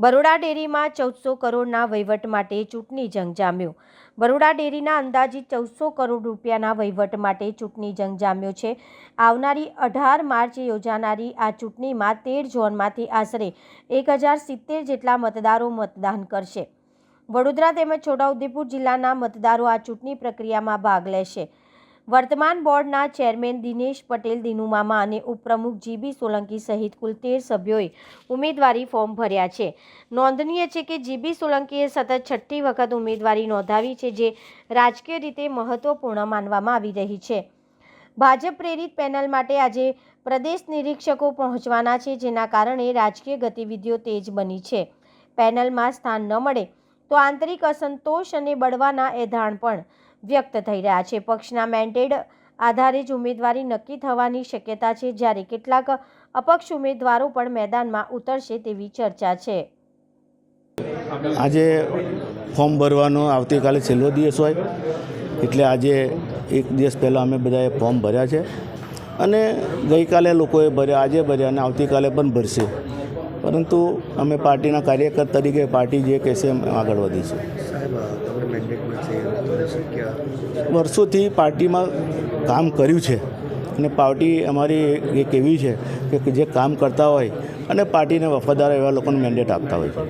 બરોડા ડેરીમાં 1400 કરોડના વહીવટ માટે ચૂંટણી જંગ જામ્યો। બરોડા ડેરીના અંદાજિત 1400 કરોડ રૂપિયાના વહીવટ માટે ચૂંટણી જંગ જામ્યો છે। આવનારી 18 માર્ચે યોજાનારી આ ચૂંટણીમાં 13 ઝોનમાંથી આશરે 1070 જેટલા મતદારો મતદાન કરશે। વડોદરા તેમજ છોટાઉદેપુર જિલ્લાના મતદારો આ ચૂંટણી પ્રક્રિયામાં ભાગ લેશે। વર્તમાન બોર્ડના ચેરમેન દિનેશ પટેલ, દિનુમામા અને ઉપપ્રમુખ જીબી સોલંકી સહિત કુલ 13 સભ્યોએ ઉમેદવારી ફોર્મ ભર્યા છે। નોંધનીય છે કે જીબી સોલંકીએ સતત 6ઠ્ઠી વખત ઉમેદવારી નોંધાવી છે, જે રાજકીય રીતે મહત્વપૂર્ણ માનવામાં આવી રહી છે। ભાજપ પ્રેરિત પેનલ માટે આજે પ્રદેશ નિરીક્ષકો પહોંચવાના છે, જેના કારણે રાજકીય ગતિવિધિઓ તેજ બની છે। પેનલમાં સ્થાન ન મળે તો આંતરિક અસંતોષ અને બળવાના એધાણ પણ વ્યક્ત થઈ રહ્યા છે। પક્ષના મેન્ડેટ આધારે જ ઉમેદવારી નક્કી થવાની શક્યતા છે, જ્યારે કેટલાક અપક્ષ ઉમેદવારો પણ મેદાનમાં ઉતરશે તેવી ચર્ચા છે। આજે ફોર્મ ભરવાનો આવતીકાલે છેલ્લો દિવસ હોય એટલે આજે એક દિવસ પહેલાં અમે બધાએ ફોર્મ ભર્યા છે અને ગઈકાલે લોકોએ ભર્યા, આજે ભર્યા અને આવતીકાલે પણ ભરશે, પરંતુ અમે પાર્ટીના કાર્યકર તરીકે પાર્ટી જે કહેશે એમ આગળ વધીશું। વર્ષોથી પાર્ટીમાં કામ કર્યું છે અને પાર્ટી અમારી એક એવી છે કે જે કામ કરતા હોય અને પાર્ટીને વફાદાર એવા લોકોને મેન્ડેટ આપતા હોય છે।